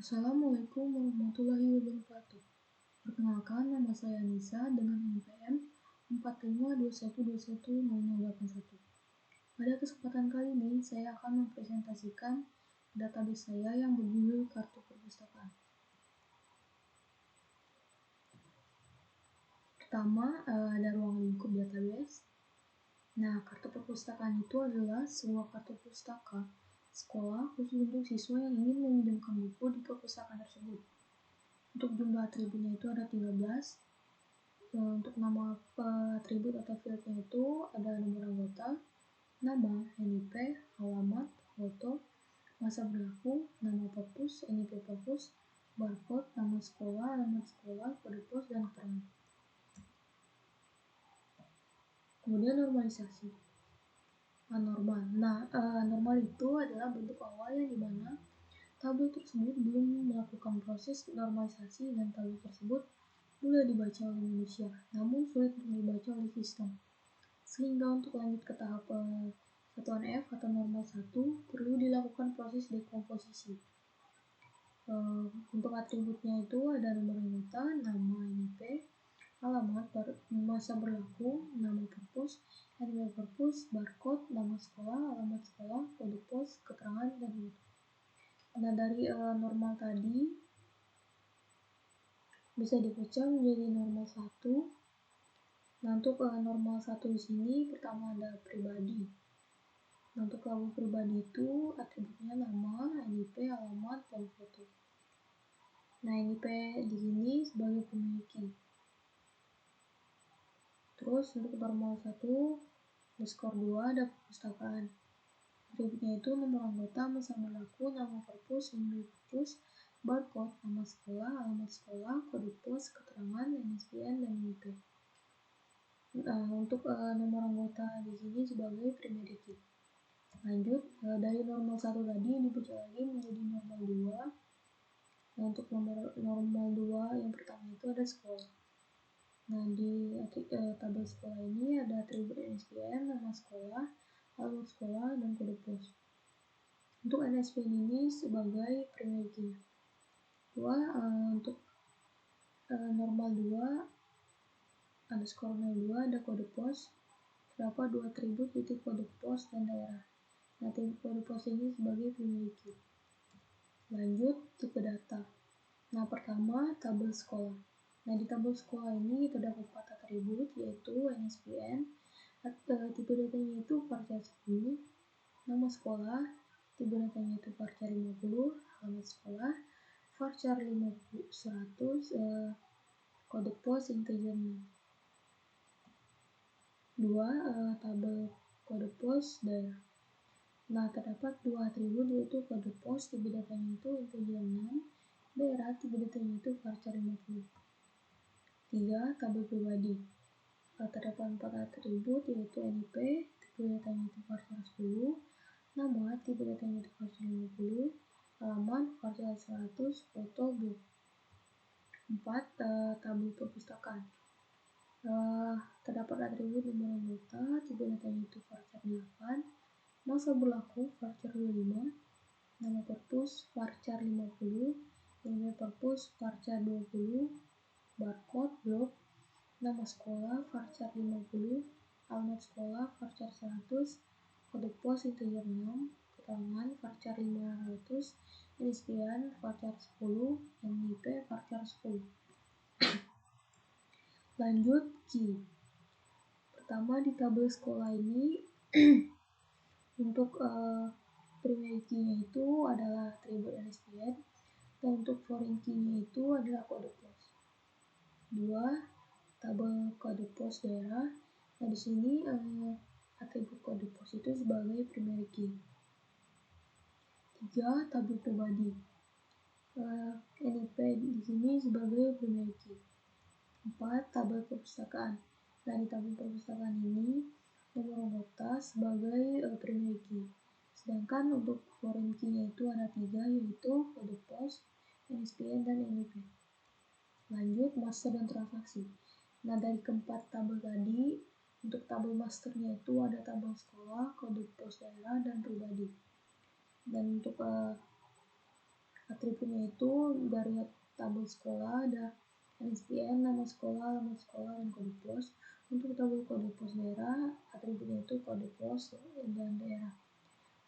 Assalamualaikum warahmatullahi wabarakatuh. Perkenalkan, nama saya Nisa dengan NPM 4521210081. Pada kesempatan kali ini, saya akan mempresentasikan database saya yang berjudul Kartu Perpustakaan. Pertama, ada ruang lingkup database. Nah, kartu perpustakaan itu adalah sebuah kartu pustaka sekolah khusus untuk siswa yang ingin meminjamkan buku di perpustakaan tersebut. Untuk jumlah atributnya itu ada 13. Untuk nama atribut atau fieldnya itu ada nomor anggota, nama, NIP, alamat, foto, masa berlaku, nama perpus, NIP perpus, barcode, nama sekolah, alamat sekolah, kode pos, dan keterangan. Kemudian normalisasi. Anormal. Anormal itu adalah bentuk awal yang dimana tabel tersebut belum melakukan proses normalisasi dan tabel tersebut mudah dibaca oleh manusia, namun sulit untuk dibaca oleh sistem. Sehingga untuk lanjut ke tahap satuan F atau normal 1 perlu dilakukan proses dekomposisi. Untuk atributnya itu ada nomor anggota, nama, NIP, alamat, masa berlaku, nama perpus, NIP perpus, barcode, nama sekolah, alamat sekolah, kode pos, keterangan, dan gitu. Nah, dari normal tadi bisa dipecah menjadi normal 1. Nah, untuk normal 1 di sini pertama ada pribadi. Nah, untuk tabel pribadi itu atributnya nama, NIP, alamat, dan foto. Nah, NIP di sini sebagai pemiliki. Terus untuk normal 1 skor 2 ada perpustakaan. Atributnya itu nomor anggota, masa berlaku, nama perpus, NIP perpus, barcode, nama sekolah, alamat sekolah, kode pos, keterangan, NSBN, dan NIP. Nah, untuk nomor anggota di sini sebagai primary key. Lanjut, dari normal 1 tadi dipecah lagi menjadi normal 2. Nah, untuk normal 2 yang pertama itu ada sekolah. Nah, di tabel sekolah ini ada atribut NSBN, nama sekolah, alamat sekolah, dan kode pos. Untuk NSBN ini sebagai primary key. Untuk normal 2 ada skor 02, ada kode pos, terdapat 2 atribut yaitu kode pos dan daerah. Nah, atribut kode pos ini sebagai primary key. Lanjut, tipe data. Nah, pertama tabel sekolah. Nah, di tabel sekolah ini terdapat 4 atribut yaitu NSBN, tipe datanya itu varchar 10, nama sekolah, tipe datanya itu varchar 50, alamat sekolah, varchar 100, kode pos integer 2, tabel kode pos daerah. Nah, terdapat 2 atribut yaitu kode pos, tipe datanya itu integer 6, daerah, tipe datanya itu varchar 50. 3. Tabel pribadi. Terdapat 4 atribut yaitu NIP, tipe datanya itu varchar 10, nama, tipe datanya itu varchar 50, alamat, varchar 100, foto, blog. 4. Tabel perpustakaan. Terdapat atribut nomor anggota, tipe datanya itu varchar 8, masa berlaku varchar 25, nama perpus varchar 50, NIP perpus varchar 20, barcode, blok, nama sekolah varchar 50, alamat sekolah varchar 100, kode pos integer 6, keterangan varchar 500, NSBN varchar 10, NIP varchar 10. Lanjut, key. Pertama di tabel sekolah ini untuk primary key-nya itu adalah atribut NSBN, dan untuk foreign key-nya itu adalah kode pos. 2. Tabel kode pos daerah. Nah, di sini atribut kode pos itu sebagai primary key. 3. Tabel pribadi. NIP di sini sebagai primary key. 4. Tabel perpustakaan. Nah, di tabel perpustakaan ini nomor anggota sebagai primary key. Sedangkan untuk foreign key-nya itu ada 3 yaitu kode pos, NSBN, dan NIP. Lanjut, master dan transaksi. Nah, dari keempat tabel tadi, untuk tabel masternya itu ada tabel sekolah, kode pos daerah, dan pribadi. Dan untuk Atributnya itu dari tabel sekolah ada NSPN, nama sekolah, alamat sekolah, dan kode pos. Untuk tabel kode pos daerah, atributnya itu kode pos dan daerah.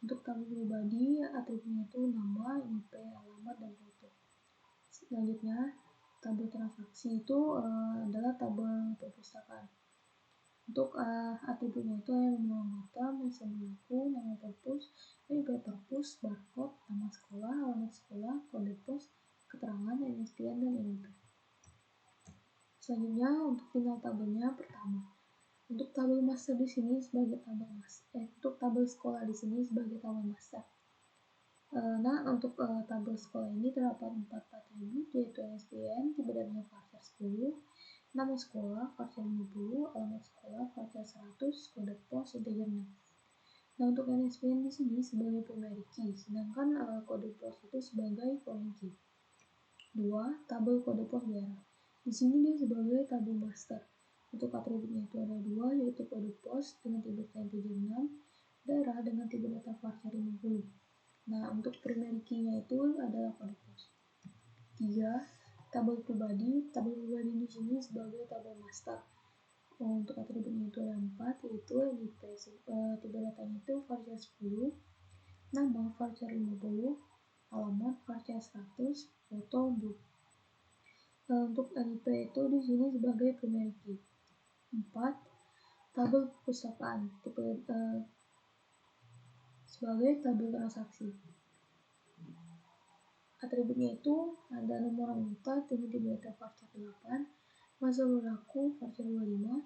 Untuk tabel pribadi, atributnya itu nama, NIP, alamat, dan foto. Selanjutnya, tabel transaksi itu adalah tabel perpustakaan. Untuk atributnya itu ada nomor anggota, masa berlaku, nama perpus, NIP perpus, barcode, nama sekolah, alamat sekolah, kode pos, keterangan, NSPN, dan NIP. Selanjutnya untuk final tabelnya pertama. Untuk tabel master di sini sebagai tabel untuk tabel sekolah di sini sebagai tabel master. Nah, untuk tabel sekolah ini terdapat 4 atribut, yaitu NSPN, tipe datanya varchar 10, nama sekolah, varchar 50, alamat sekolah, varchar 100, kode pos, integer 6. Nah, untuk NSPN di sini sebagai primary key, sedangkan kode pos itu sebagai foreign key. 2. Tabel kode pos daerah. Di sini dia sebagai tabel master. Untuk atributnya itu ada 2, yaitu kode pos dengan tipe data integer 6, daerah dengan tipe data varchar 50. Nah, untuk primary key-nya itu adalah kode pos. 3. Tabel pribadi. Tabel pribadi di sini sebagai tabel master. Untuk atributnya itu ada 4, yaitu NIP, tipe datanya itu varchar 10, nama varchar 50, alamat varchar 100, foto book. Untuk NIP itu di sini sebagai primary key. 4. Tabel perpustakaan tipe sebagai tabel transaksi. Atributnya itu ada nomor anggota dengan tipe data varchar 8, masa berlaku varchar 25,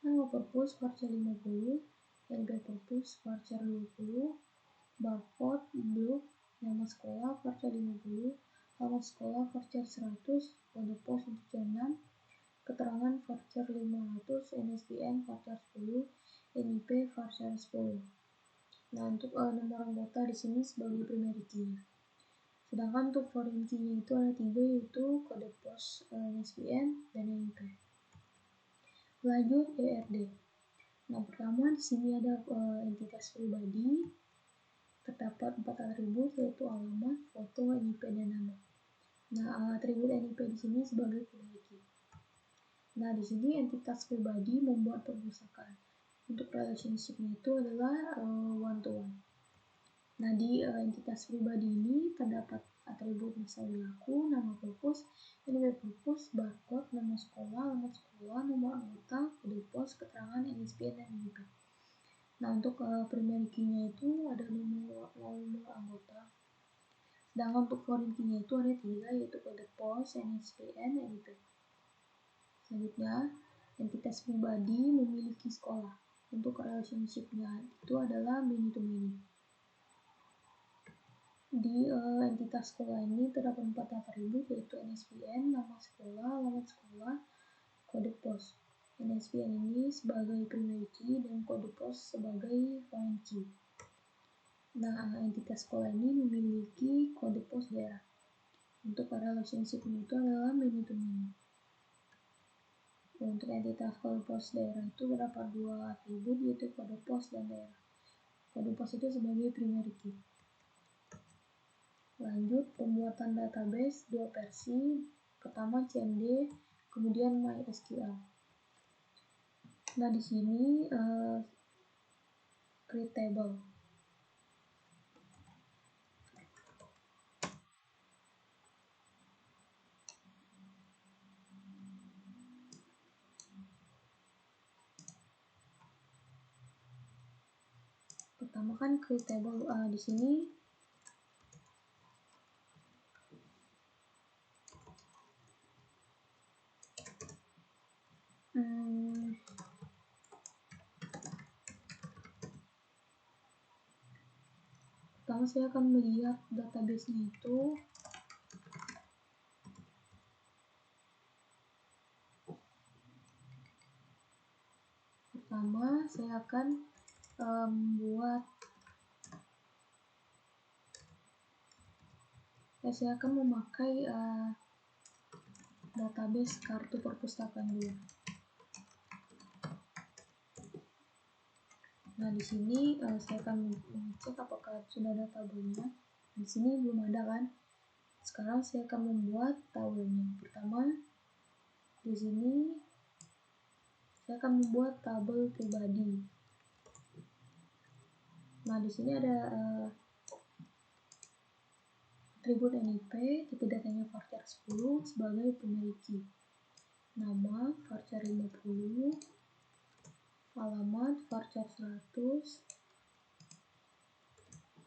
nama perpus varchar 50, NIP perpus varchar 20, barcode blok, nama sekolah varchar 50, alamat sekolah varchar 100, kode pos integer 6, keterangan varchar 500, NSPN varchar 10, NIP varchar 10. Nah, untuk nomor anggota di sini sebagai primary key. Sedangkan untuk foreign key-nya itu ada 3, yaitu kode pos, NSPN, dan NIP. Lanjut ERD. Nah, pertama di sini ada entitas pribadi. Terdapat 4 atribut, yaitu alamat, foto, NIP, dan nama. Nah, atribut NIP di sini sebagai primary key. Nah, di sini entitas pribadi membuat perpustakaan. Untuk relationship-nya itu adalah one to one. Nah, di entitas pribadi ini terdapat atribut masa berlaku, nama perpus, NIP perpus, barcode, nama sekolah, alamat sekolah, nomor anggota, kode pos, keterangan, NSPN, dan NIP. Nah, untuk primary key-nya itu ada nomor anggota. Sedangkan untuk foreign key-nya itu ada 3, yaitu kode pos, NSPN, NIP. Selanjutnya, entitas pribadi memiliki sekolah. Untuk relationship-nya itu adalah many to many. Di entitas sekolah ini terdapat 4 atribut, yaitu NSPN, nama sekolah, alamat sekolah, kode pos. NSPN ini sebagai primary key dan kode pos sebagai foreign key. Nah, entitas sekolah ini memiliki kode pos daerah. Untuk relationship itu adalah many to many. Untuk entitas kode pos daerah itu terdapat 2 atribut, yaitu kode pos dan daerah. Kode pos itu sebagai primary key. Lanjut, pembuatan database 2 versi. Pertama CMD, kemudian MySQL. Nah, di sini create table. Pertama kan create table di sini pertama saya akan melihat database-nya itu. Pertama saya akan saya akan memakai database kartu perpustakaan dulu. Nah, di sini saya akan mengecek apakah sudah ada tabelnya. Di sini belum ada kan. Sekarang saya akan membuat tabelnya. Pertama, di sini saya akan membuat tabel pribadi. Nah, di sini ada atribut NIP, tipe datanya varchar 10 sebagai pemiliki. Nama varchar 50, alamat varchar 100,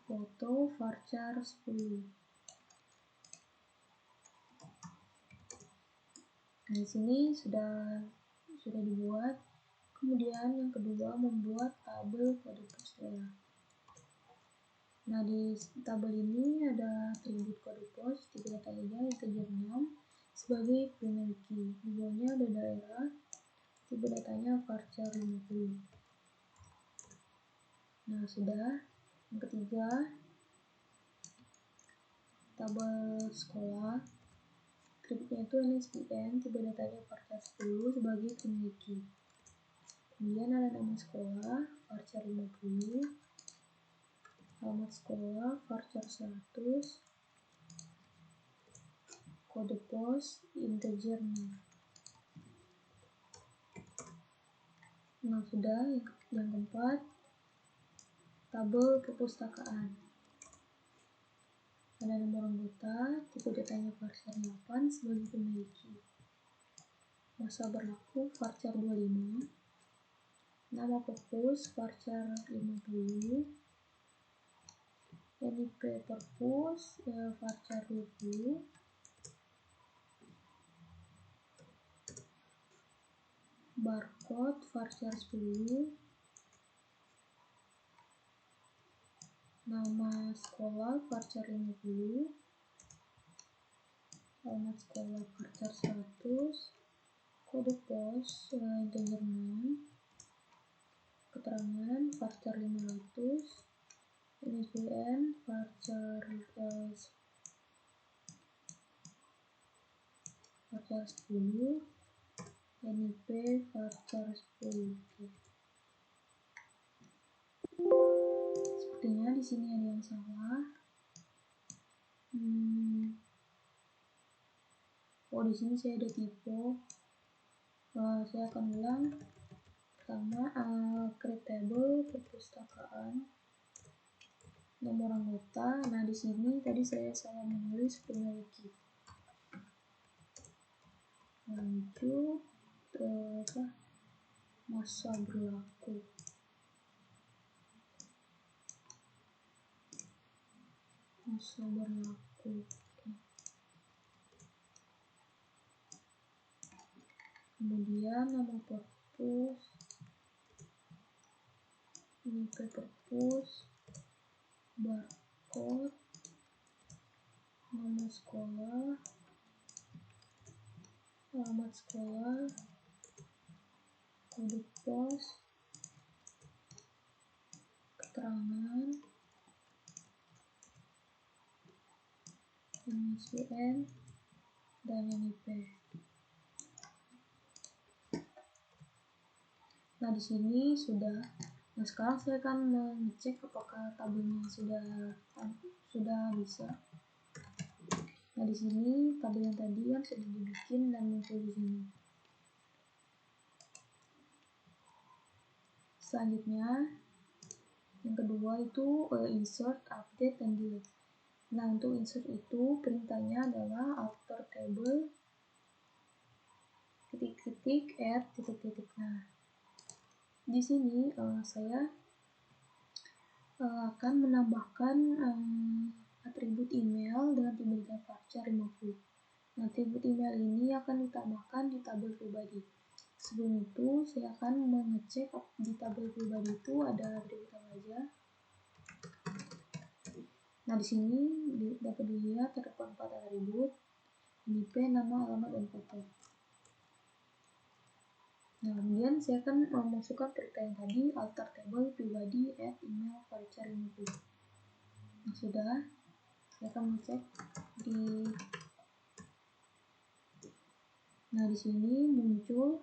foto varchar 10. Nah, di sini sudah dibuat. Kemudian yang kedua, membuat tabel kode pos daerah. Nah, di tabel ini ada atribut kode pos, tipe datanya integer 6 sebagai pemiliki. Di bawahnya ada daerah, tipe datanya varchar 50. Nah, sudah. Yang ketiga, tabel sekolah, atributnya itu NSBN, tipe datanya varchar 10 sebagai pemiliki. Kemudian ada nama sekolah, varchar 50, alamat sekolah, varchar 100, kode pos, integer 6. Nah, sudah. Yang keempat, tabel perpustakaan. Ada nomor anggota, tipe datanya varchar 8 sebagai pemiliki. Masa berlaku varchar 25. Nama perpus varchar 50. NIP perpus varchar 20. Barcode varchar 10. Nama sekolah varchar 50. Alamat sekolah varchar 100. Kode pos integer 6. Keterangan varchar 500. NIPN varchar 10. NIP varchar 10. Oke. Sepertinya di sini ada yang salah. Oh, di sini saya ada typo. Saya akan ulang. Pertama, create table perpustakaan, nomor anggota. Nah, di sini tadi saya salah menulis pemiliki. Lanjut masa berlaku. Masa berlaku. Kemudian nama perpus, ini perpus, barcode, nama sekolah, alamat sekolah, kode pos, keterangan, NIPN, dan NIP. Nah, di sini sudah. Nah, sekarang saya akan mengecek apakah tabelnya sudah bisa. Nah, di sini tabel yang tadi kan sudah dibikin dan muncul di sini. Selanjutnya, yang kedua itu insert, update, dan delete. Nah, untuk insert itu perintahnya adalah alter table titik-titik add titik-titik. Nah, di sini saya akan menambahkan atribut email dengan tipe data varchar 50. Nah, atribut email ini akan ditambahkan di tabel pribadi. Sebelum itu, saya akan mengecek di tabel pribadi itu ada atribut apa aja. Nah, di sini dapat dilihat terdapat 4 atribut: NIP, nama, alamat, dan foto. Nah, kemudian saya akan memasukkan perintah yang tadi, alter table pribadi add email varchar 50. Nah, sudah. Saya akan cek di. Nah, di sini muncul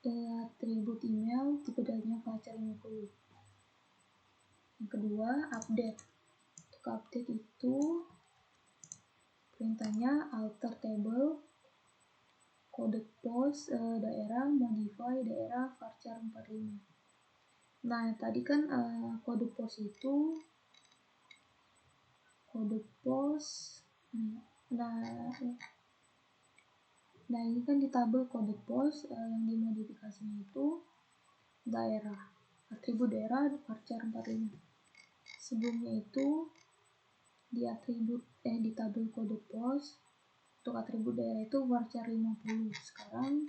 atribut email tipe datanya varchar 50. Yang kedua, update. untuk update itu perintahnya alter table kode pos daerah modify daerah varchar 45. Nah tadi kan kode pos itu kode pos nah ini kan di tabel kode pos yang dimodifikasinya itu daerah, atribut daerah varchar 45. Sebelumnya itu di di tabel kode pos untuk atribut daerah itu varchar 50. Sekarang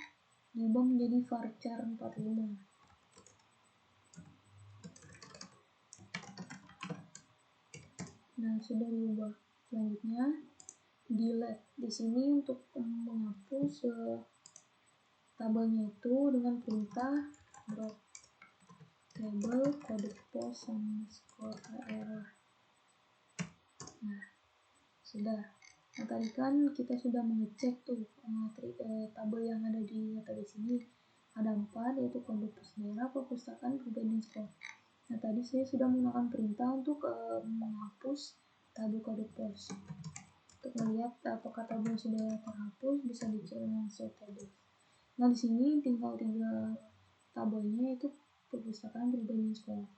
diubah menjadi varchar 45. Nah, sudah diubah. Selanjutnya delete. Di sini untuk menghapus tabelnya itu dengan perintah drop table kode pos underscore daerah. Nah, sudah. Nah, tadi kan kita sudah mengecek tuh tabel yang ada di database ini. Ada 4, yaitu kode pos daerah, perpustakaan, pribadi, sekolah. Nah, tadi saya sudah menggunakan perintah untuk menghapus tabel kode pos. Untuk melihat apakah tabel sudah terhapus, bisa dicek dengan show table. Nah, di sini tinggal 3 tabelnya, yaitu perpustakaan, pribadi, sekolah.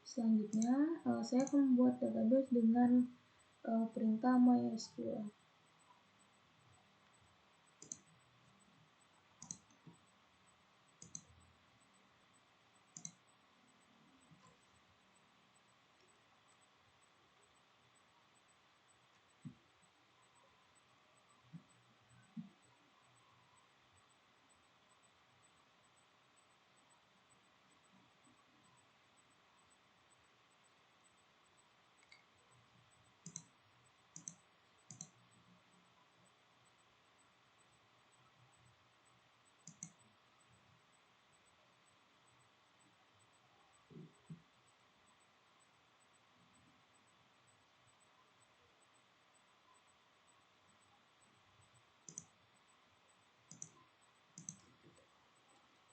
Selanjutnya, saya akan membuat database dengan perintah MySQL.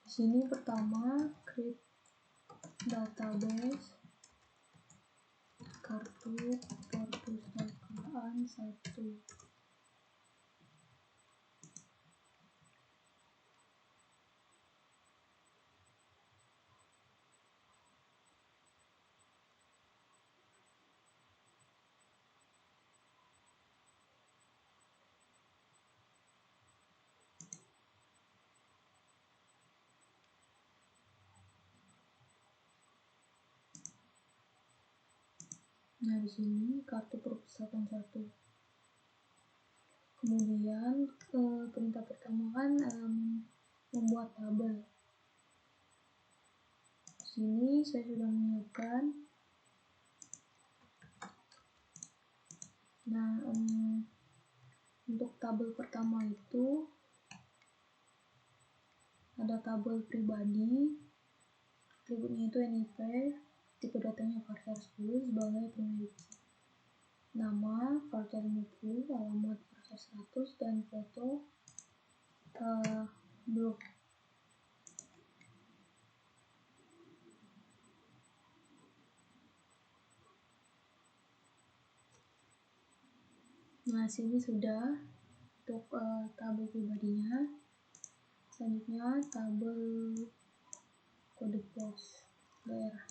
Di sini pertama create database kartu perpustakaan 1. Nah, di sini kartu perpustakaan 1. Kemudian perintah pertama kan membuat tabel. Di sini saya sudah menyiapkan. Nah, untuk tabel pertama itu ada tabel pribadi, atributnya itu NIP, tipe datanya varchar 10 sebagai pemilik. Nama varchar 50, alamat varchar 100, dan foto blog. Nah, sini sudah untuk tabel pribadinya. Selanjutnya tabel kode pos daerah.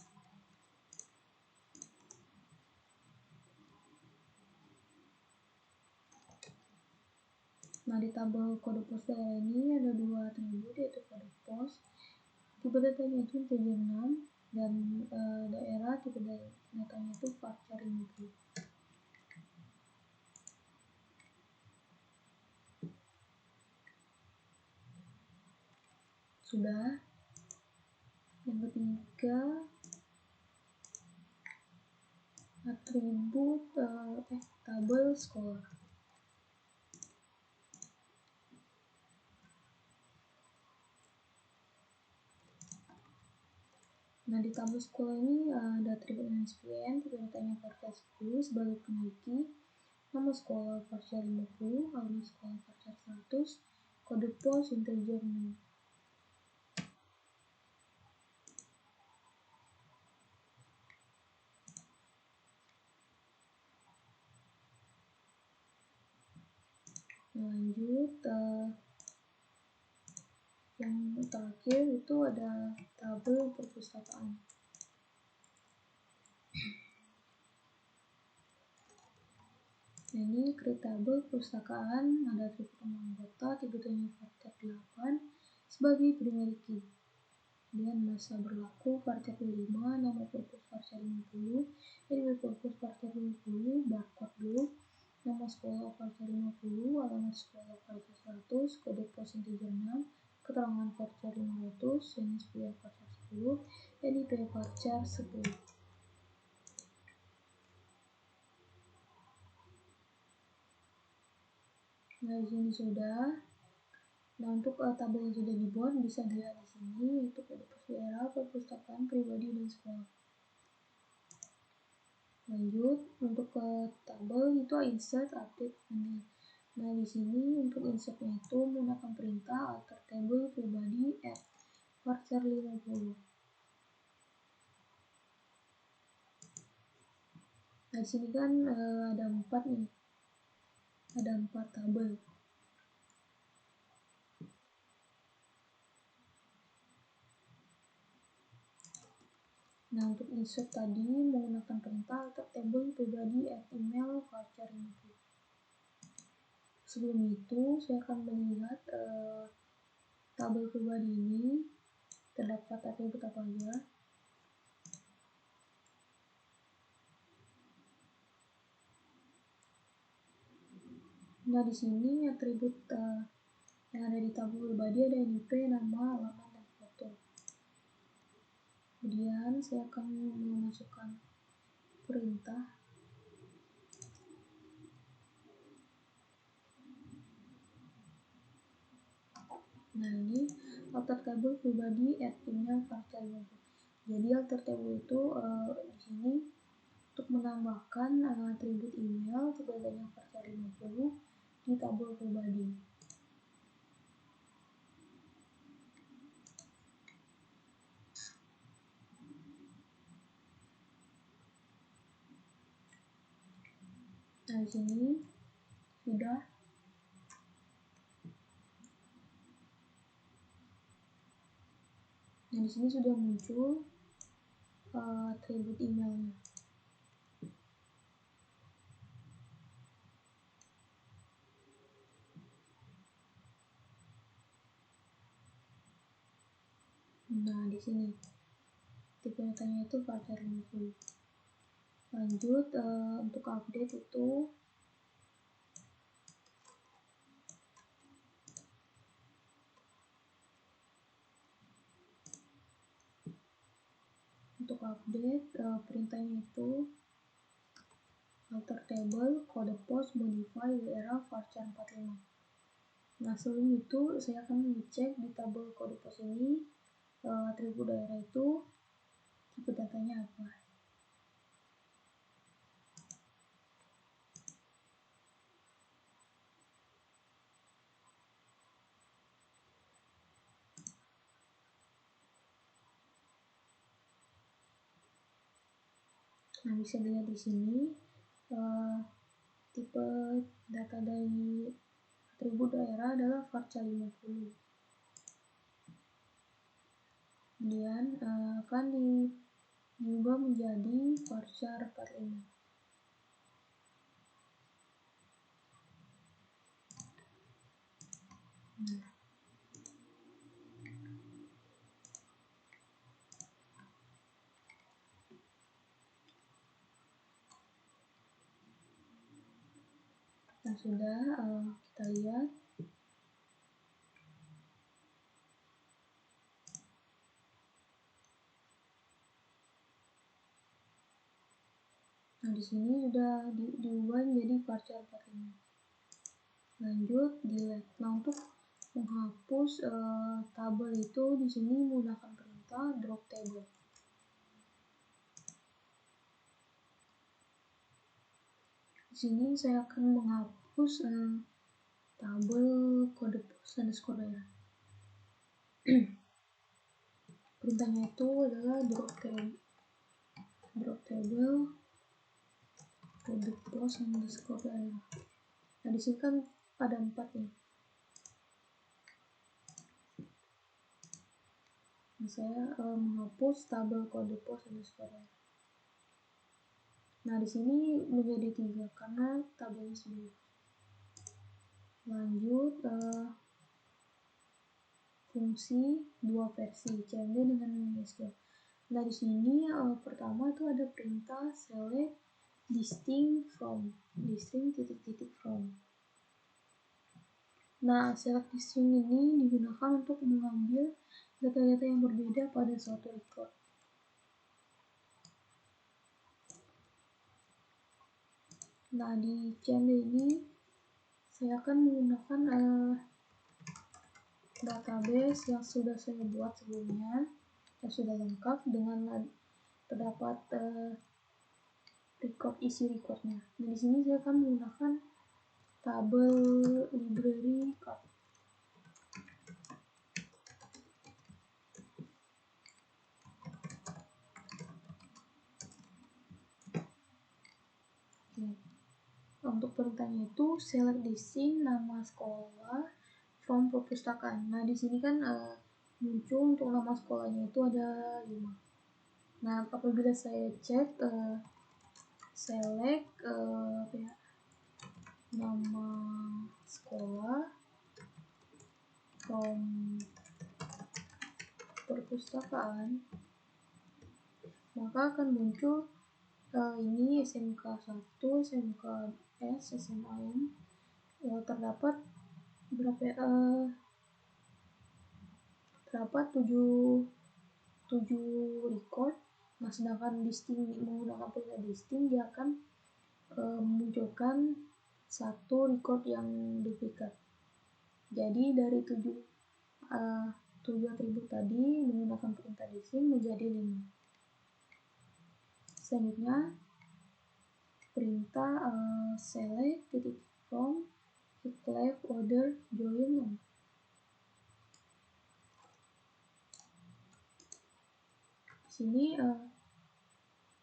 Nah, di tabel kode pos daerah ini ada 2 atribut, yaitu kode pos, tipe datanya itu integer 6, dan daerah tipe datanya itu varchar 50. Sudah. Yang ketiga atribut tabel sekolah. Nah, di tabel sekolah ini ada atribut NSPN, tipe datanya varchar 10 sebagai peneliti, nama sekolah varchar 50, alamat sekolah varchar 100, kode pos integer 6. Lanjut, yang terakhir itu ada tabel perpustakaan. Ini create tabel perpustakaan, ada atribut nama anggota, atributnya varchar 8 sebagai primary key. Kemudian masa berlaku varchar 5, nama purpose varchar 50, ini purpose varchar 50, barcode dulu, nama sekolah varchar 50, alamat sekolah varchar 100, kode pos integer 6, keterangan varchar 500, jenis pria varchar 10, NIP varchar 10. Nah, di sini sudah. Nah, untuk tabel yang sudah dibuat bisa dilihat di sini, yaitu kode pos daerah, perpustakaan, pribadi, dan sekolah. Lanjut, untuk tabel itu insert, update, ambil. Nah, di sini untuk insertnya itu menggunakan perintah alter table pribadi add varchar 50. Nah, di sini kan ada 4 nih. Ada 4 tabel. Nah, untuk insert tadi menggunakan perintah alter table pribadi add email varchar 50. Sebelum itu, saya akan melihat tabel pribadi ini terdapat atribut apa aja. Nah, di sini atribut yang ada di tabel pribadi ada NIP, nama, alamat, dan foto. Kemudian saya akan memasukkan perintah. Nah, ini alter table pribadi add email varchar 50. Jadi alter table itu di sini untuk menambahkan atribut email sebagai varchar 50 di tabel pribadi. Nah, di sini sudah. Nah, di sini sudah muncul atribut emailnya. Nah, di sini tipe datanya itu varchar 50. Lanjut, untuk update itu perintahnya itu alter table kode pos modify daerah varchar 45. Nah, sebelum itu saya akan mengecek di tabel kode pos ini atribut daerah itu tipe datanya apa. Nah, bisa dilihat di sini tipe data dari atribut daerah adalah varchar 50. Kemudian akan diubah menjadi varchar 45. Nah, sudah kita lihat. Nah, di sini sudah diubah menjadi varchar 45. Lanjut, delete. Nah, untuk menghapus tabel itu di sini menggunakan perintah drop table. Di sini saya akan menghapus tabel kode pos underscore daerah. Perintahnya itu adalah drop table kode pos underscore daerah. Nah, di sini kan ada 4 nih. Nah, saya menghapus tabel kode pos underscore. Nah, di sini menjadi 3 karena tabelnya sudah. Lanjut fungsi 2 versi cmd dengan MySQL. Nah, di sini pertama itu ada perintah select distinct from. Nah, select distinct ini digunakan untuk mengambil data-data yang berbeda pada suatu record. Nah, di cmd ini saya akan menggunakan database yang sudah saya buat sebelumnya, yang sudah lengkap dengan terdapat isi recordnya. Nah, di sini saya akan menggunakan tabel library card. Untuk perintahnya itu select distinct nama sekolah from perpustakaan. Nah, di sini kan muncul untuk nama sekolahnya itu ada 5. Nah, apabila saya cek select nama sekolah from perpustakaan, maka akan muncul ini SMK 1, SMK S, SMA M. Terdapat terdapat 7 record. Nah, sedangkan distinct menggunakan perintah distinct dia akan memunculkan 1 record yang duplikat. Jadi dari 7 atribut tadi menggunakan perintah distinct menjadi 5. Selanjutnya perintah select from left order join. Di sini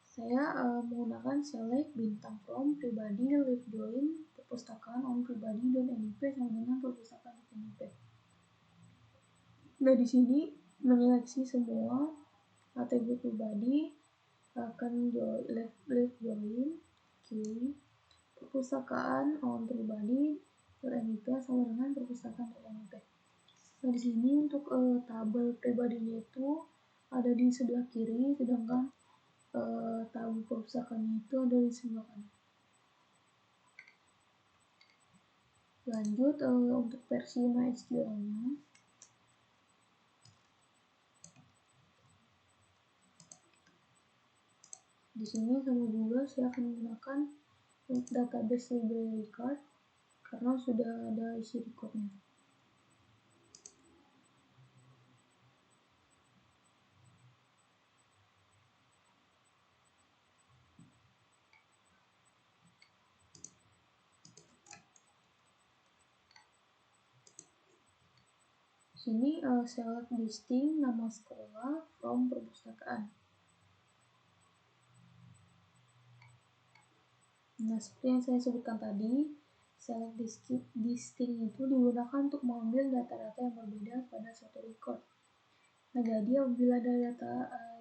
saya menggunakan select bintang from pribadi left join perpustakaan on pribadi dan NIP sama dengan perpustakaan NIP. Nah, di sini menyeleksi semua atribut pribadi akan left join kiri perpustakaan on pribadi dan NIP sama dengan perpustakaan dan NIP. Nah, di sini untuk tabel pribadinya itu ada di sebelah kiri, sedangkan tabel perpustakaannya itu ada di sebelah kanan. Lanjut untuk versi MySQL-nya. Di sini sama juga saya akan menggunakan database library card karena sudah ada isi recordnya. Sini select distinct nama sekolah from perpustakaan. Nah, seperti yang saya sebutkan tadi, select distinct itu digunakan untuk mengambil data-data yang berbeda pada suatu record. Nah, jadi apabila ada data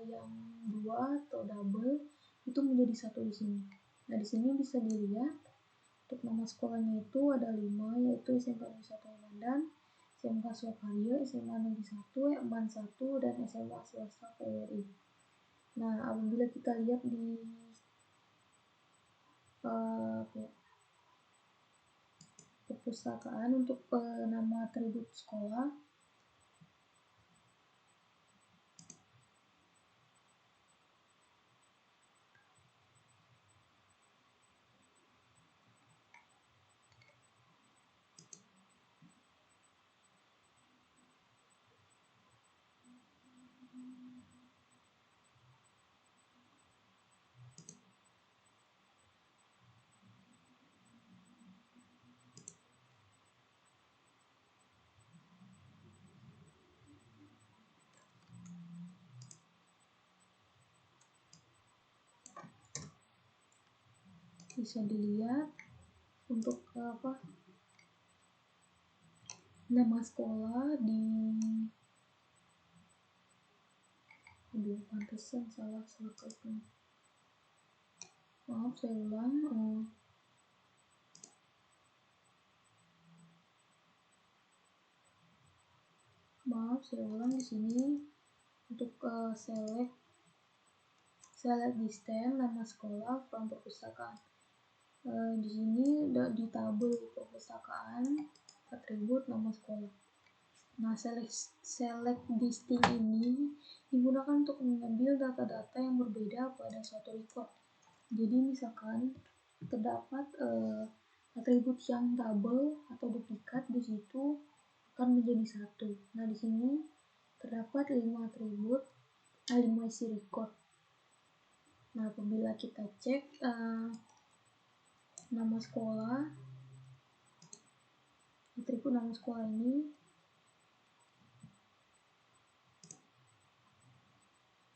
yang 2 atau double itu menjadi 1 di sini. Nah, di sini bisa dilihat untuk nama sekolahnya itu ada 5, yaitu SMK 1 Mandan, SMK Swakarya, SMA Negeri 1, Eman 1, dan SMA Swasta PRI. Nah, apabila kita lihat di perpustakaan untuk nama atribut sekolah, bisa dilihat untuk nama sekolah di pantesan salah klik. Maaf, saya ulang. Di sini untuk select distance nama sekolah from perpustakaan. Di sini di tabel perpustakaan atribut nama sekolah. Nah, select distinct ini digunakan untuk mengambil data-data yang berbeda pada suatu record. Jadi misalkan terdapat atribut yang double atau duplikat, di situ akan menjadi satu. Nah, di sini terdapat 5 atribut, 5 isi record. Nah, apabila kita cek nama sekolah, atribut nama sekolah ini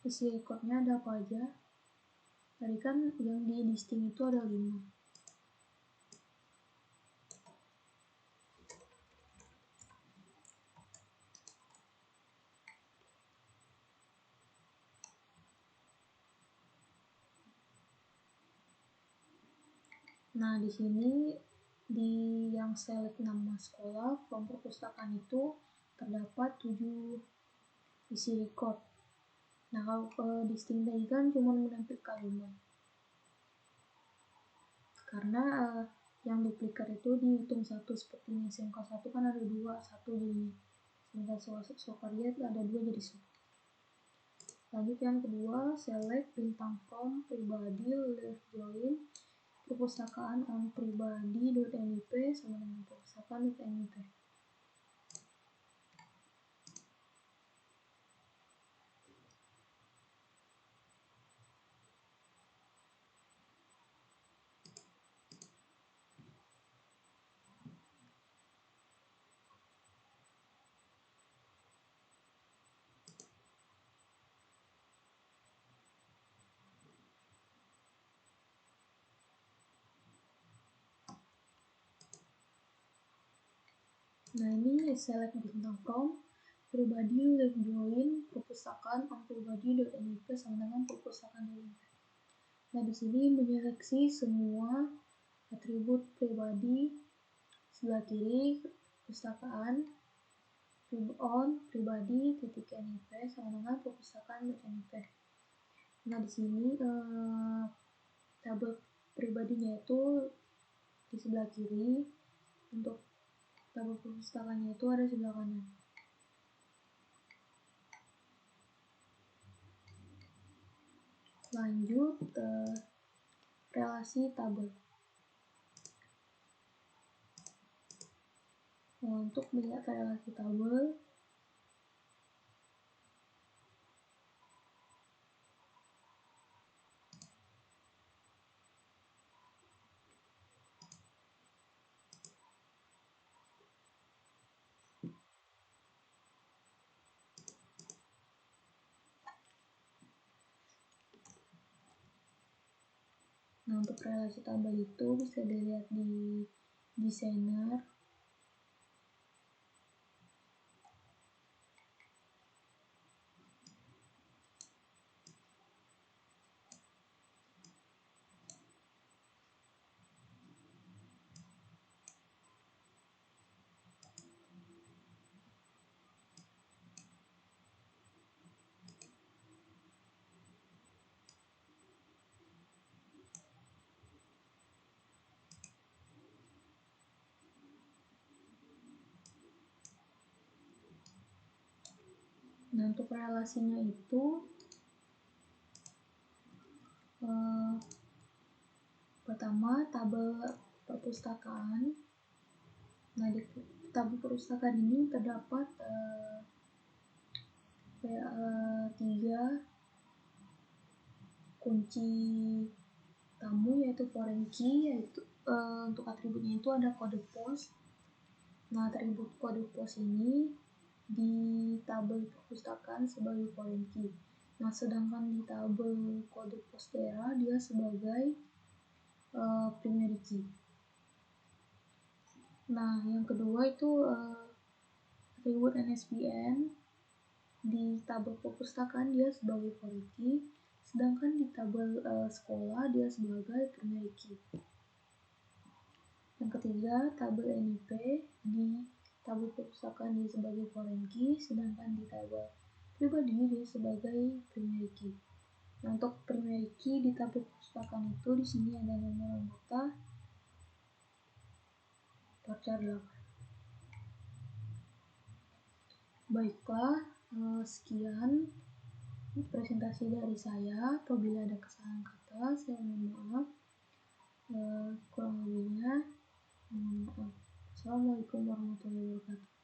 isi recordnya ada apa aja. Tadi kan yang di listing itu ada 5. Nah, di sini di yang select nama sekolah from perpustakaan itu terdapat 7 isi record. Nah, kalau distinct tadi kan cuma menampilkan 5. Karena yang duplikat itu dihitung 1, seperti ini. SMK 1 kan ada 2, 1 jadi SMK Sokaria ada 2 jadi 1. Lanjut yang kedua, select bintang from pribadi left join perpustakaan on pribadi.nip sama dengan perpustakaan.nip. Nah, ini select bintang from pribadi left join perpustakaan on pribadi.nip sama dengan perpustakaan.nip. Nah, di sini menyeleksi semua atribut pribadi sebelah kiri perpustakaan on pribadi.nip sama dengan perpustakaan.nip. Nah, di sini tabel pribadinya itu di sebelah kiri, untuk tabel perpustakaannya itu ada sebelah kanan. Lanjut relasi tabel. Nah, untuk melihat relasi tabel, untuk relasi tabel itu bisa dilihat di desainer. Nah, untuk relasinya itu pertama tabel perpustakaan. Nah, di tabel perpustakaan ini terdapat 3 kunci tamu, yaitu foreign key, yaitu untuk atributnya itu ada kode pos. Nah, atribut kode pos ini di tabel perpustakaan sebagai foreign key. Nah, sedangkan di tabel kode pos daerah dia sebagai primary key. Nah, yang kedua itu atribut NSBN di tabel perpustakaan dia sebagai foreign key, sedangkan di tabel sekolah dia sebagai primary key. Yang ketiga, tabel NIP di tabel perpustakaan dia sebagai foreign key, sedangkan di tabel pribadi dia sebagai primary key. Nah, untuk primary key di tabel perpustakaan itu di sini ada nomor anggota voucher 8. Baiklah, sekian presentasi dari saya. Apabila ada kesalahan kata, saya mohon maaf. Kurang lebihnya, mohon maaf. Assalamualaikum warahmatullahi wabarakatuh.